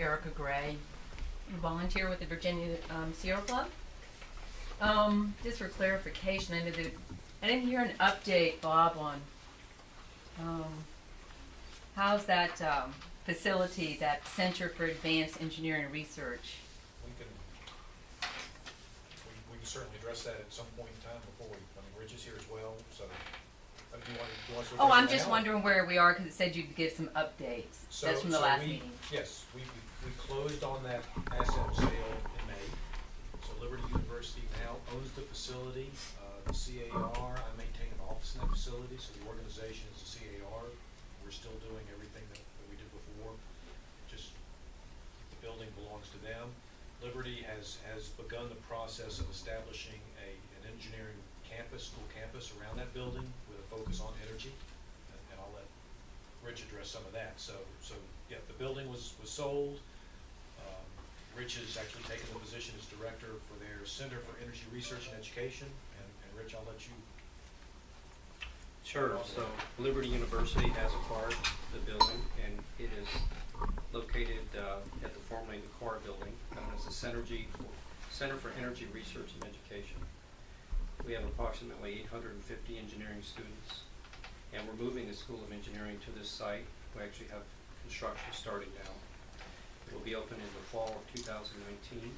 Erica Gray, a volunteer with the Virginia Sierra Club. Just for clarification, I didn't hear an update, Bob, on how's that facility, that Center for Advanced Engineering Research? We can certainly address that at some point in time before Rich is here as well, so. Do you want to Oh, address I'm it just now? wondering where we are, because it said you'd give some updates. That's from the last meeting. Yes, we closed on that asset sale in May. So Liberty University now owns the facility, the CAR. I maintain an office in that facility, so the organization is the CAR. We're still doing everything that we did before. Just the building belongs to them. Liberty has begun the process of establishing an engineering campus, school campus around that building with a focus on energy, and I'll let Rich address some of that. So yeah, the building was sold. Rich has actually taken the position as director for their Center for Energy Research and Education, and Rich, I'll let you. Sure. So Liberty University has acquired the building, and it is located at the formerly the CAR building, known as the Center for Energy Research and Education. We have approximately 850 engineering students, and we're moving the School of Engineering to this site. We actually have construction starting now. It will be open in the fall of 2019.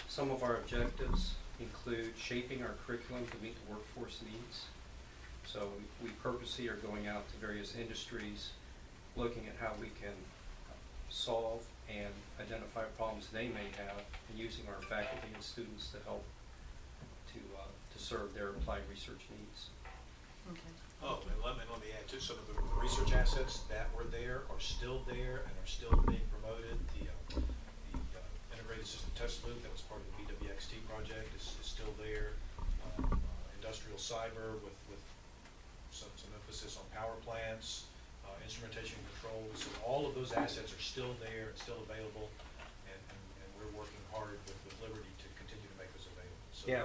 Some of our objectives include shaping our curriculum to meet the workforce needs. So we purposely are going out to various industries, looking at how we can solve and identify problems they may have, and using our faculty and students to help to serve their applied research needs. Okay. Oh, and let me add too, some of the research assets that were there are still there and are still being promoted. The integrated system test loop that was part of the BWXT project is still there. Industrial cyber with some emphasis on power plants, instrumentation controls. So all of those assets are still there and still available, and we're working hard with Liberty to continue to make those available. So Yeah,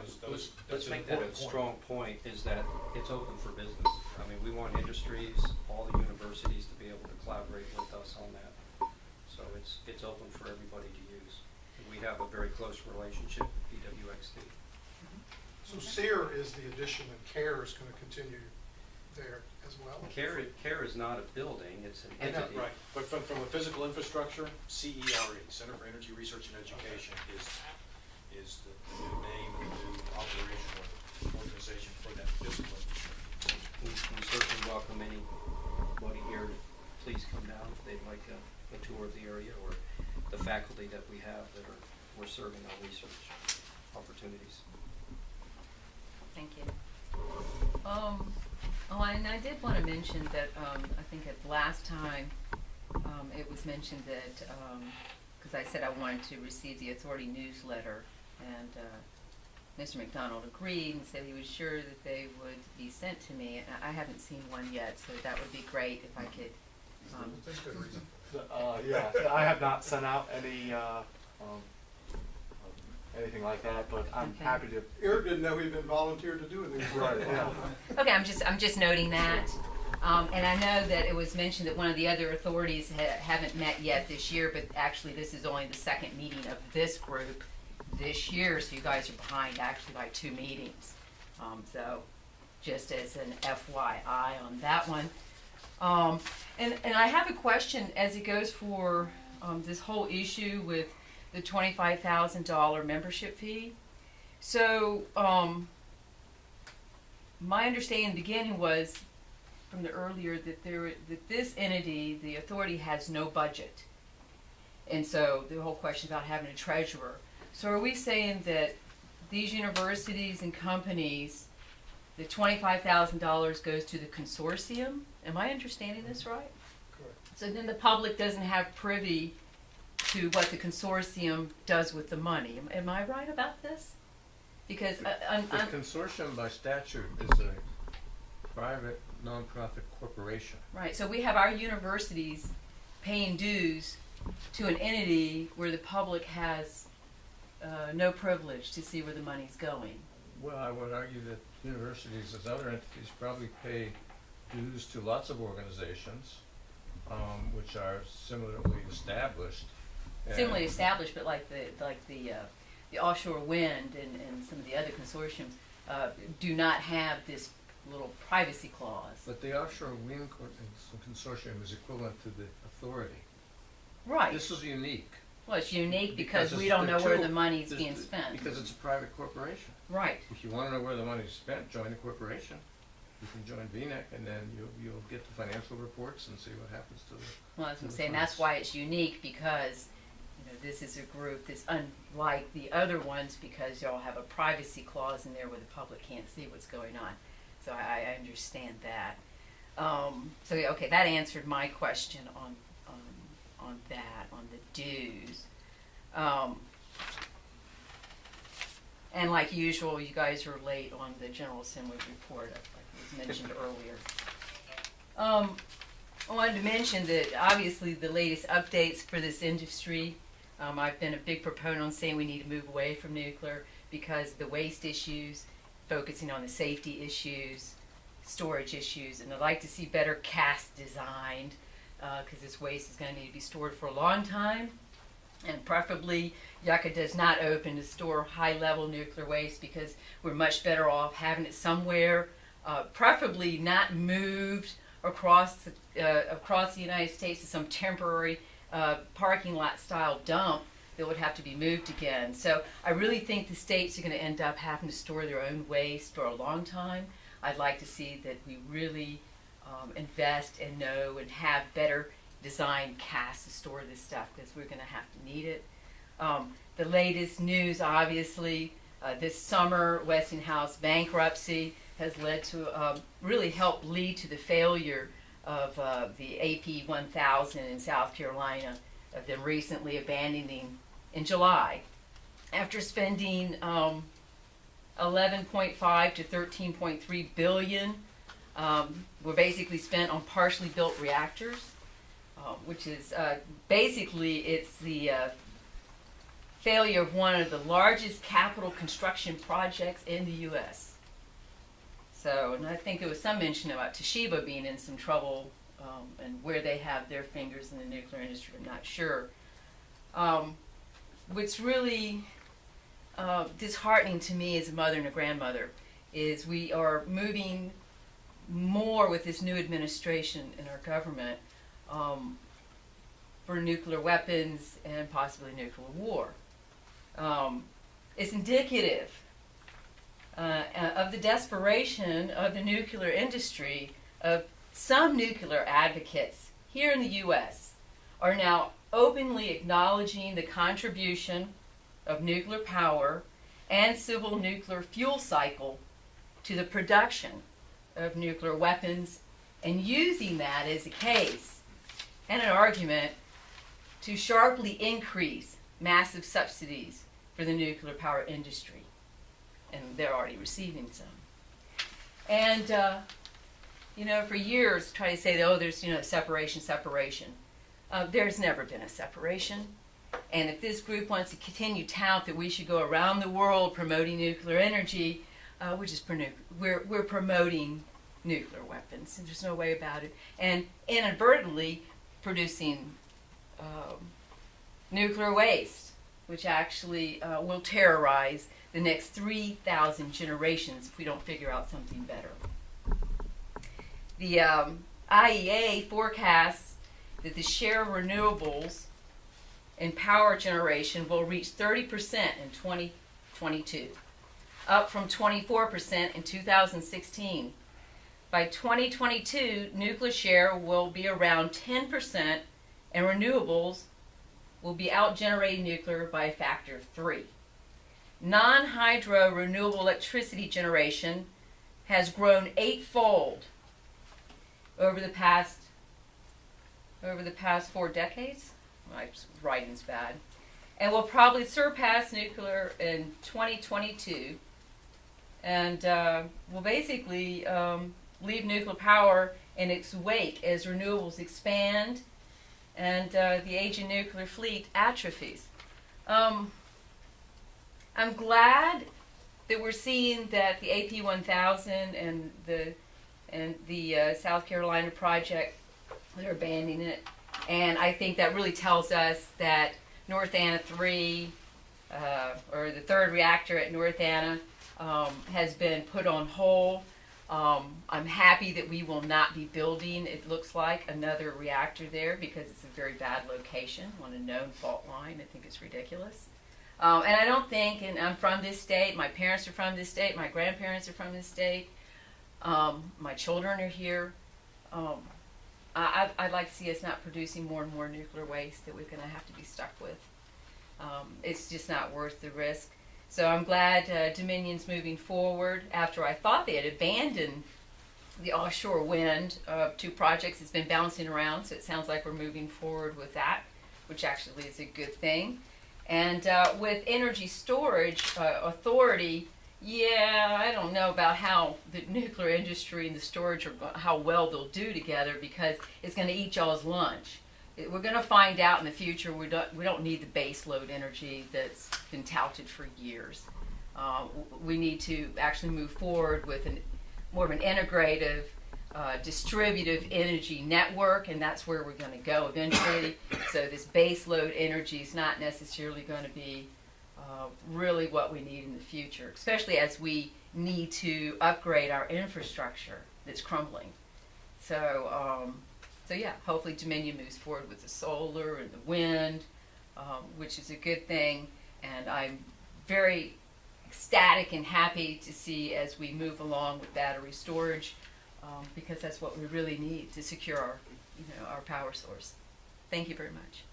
let's make that a strong point, is that it's open for business. I mean, we want industries, all the universities to be able to collaborate with us on that. So it's open for everybody to use. And we have a very close relationship with BWXT. So SEER is the addition, and CARE is going to continue there as well? CARE is not a building, it's an entity. Right, but from a physical infrastructure, CERE, Center for Energy Research and Education, is the new name and the new operational organization for that physical infrastructure. We certainly welcome anybody here to please come down if they'd like a tour of the area, or the faculty that we have that we're serving our research opportunities. Thank you. And I did want to mention that I think at last time it was mentioned that because I said I wanted to receive the authority newsletter, and Mr. McDonald agreed and said he was sure that they would be sent to me. I haven't seen one yet, so that would be great if I could. That's a good reason. Yeah, I have not sent out any anything like that, but I'm Okay. happy to. Eric didn't know he'd been volunteered to do it. Right, yeah. Okay, I'm just noting that. And I know that it was mentioned that one of the other authorities haven't met yet this year, but actually this is only the second meeting of this group this year, so you guys are behind actually by 2 meetings. So just as an FYI on that one. And I have a question as it goes for this whole issue with the $25,000 membership fee. So my understanding in the beginning was from the earlier that this entity, the authority, has no budget, and so the whole question about having a treasurer. So are we saying that these universities and companies, the $25,000 goes to the consortium? Am I understanding this right? Correct. So then the public doesn't have privy to what the consortium does with the money. Am I right about this? Because The consortium by statute is a private nonprofit corporation. right. So we have our universities paying dues to an entity where the public has no privilege to see where the money's going. Well, I would argue that universities, as other entities, probably pay dues to lots of organizations which are similarly established. similarly established, but like the offshore wind and some of the other consortiums do not have this little privacy clause. But the offshore wind consortium is equivalent to the authority. Right. This is unique. Well, it's unique because we it's- don't know they're where two- the money's this- being spent. Because it's a private corporation. Right. If you want to know where the money's spent, join the corporation. You can join VNEC, and then you'll get the financial reports and see what happens to the. Well, as I'm to the saying, that's funds. why it's unique, because this is a group that's unlike the other ones, because y'all have a privacy clause in there where the public can't see what's going on. So I understand that. So yeah, okay, that answered my question on that, on the dues. And like usual, you guys are late on the General Assembly report, like was mentioned earlier. I wanted to mention that obviously the latest updates for this industry, I've been a big proponent on saying we need to move away from nuclear because of the waste issues, focusing on the safety issues, storage issues, and I'd like to see better cast designed because this waste is going to need to be stored for a long time. And preferably, Yucca does not open to store high-level nuclear waste because we're much better off having it somewhere, preferably not moved across the United States to some temporary parking lot style dump that would have to be moved again. So I really think the states are going to end up having to store their own waste for a long time. I'd like to see that we really invest and know and have better designed casts to store this stuff because we're going to have to need it. The latest news, obviously, this summer Westinghouse bankruptcy has led to really helped lead to the failure of the AP 1000 in South Carolina, of them recently abandoning in July after spending 11.5 to 13.3 billion were basically spent on partially built reactors, which is basically it's the failure of one of the largest capital construction projects in the U.S. So, and I think there was some mention about Toshiba being in some trouble and where they have their fingers in the nuclear industry, I'm not sure. What's really disheartening to me as a mother and a grandmother is we are moving more with this new administration in our government for nuclear weapons and possibly nuclear war. It's indicative of the desperation of the nuclear industry. Of some nuclear advocates here in the U.S. are now openly acknowledging the contribution of nuclear power and civil nuclear fuel cycle to the production of nuclear weapons and using that as a case and an argument to sharply increase massive subsidies for the nuclear power industry. And they're already receiving some. And, for years, try to say, oh, there's, separation. There's never been a separation. And if this group wants to continue to tout that we should go around the world promoting nuclear energy, we're promoting nuclear weapons. And there's no way about it. And inadvertently producing nuclear waste, which actually will terrorize the next 3,000 generations if we don't figure out something better. The IEA forecasts that the share of renewables in power generation will reach 30% in 2022, up from 24% in 2016. By 2022, nuclear share will be around 10%, and renewables will be out-generating nuclear by a factor of 3. Non-hydro renewable electricity generation has grown 8-fold over the past 4 decades. My writing's bad. And will probably surpass nuclear in 2022 and will basically leave nuclear power in its wake as renewables expand and the aging nuclear fleet atrophies. I'm glad that we're seeing that the AP 1000 and the South Carolina project, they're abandoning it. And I think that really tells us that North Anna 3, or the third reactor at North Anna, has been put on hold. I'm happy that we will not be building, it looks like, another reactor there because it's a very bad location on a known fault line. I think it's ridiculous. And I don't think, and I'm from this state, my parents are from this state, my grandparents are from this state, my children are here. I'd like to see us not producing more and more nuclear waste that we're going to have to be stuck with. It's just not worth the risk. So I'm glad Dominion's moving forward after I thought they had abandoned the offshore wind 2 projects. It's been bouncing around, so it sounds like we're moving forward with that, which actually is a good thing. And with Energy Storage Authority, yeah, I don't know about how the nuclear industry and the storage how well they'll do together because it's going to eat y'all's lunch. We're going to find out in the future. We don't need the base load energy that's been touted for years. We need to actually move forward with more of an integrative, distributive energy network, and that's where we're going to go eventually. So this base load energy is not necessarily going to be really what we need in the future, especially as we need to upgrade our infrastructure that's crumbling. So yeah, hopefully Dominion moves forward with the solar and the wind, which is a good thing. And I'm very ecstatic and happy to see as we move along with battery storage, because that's what we really need to secure our power source. Thank you very much.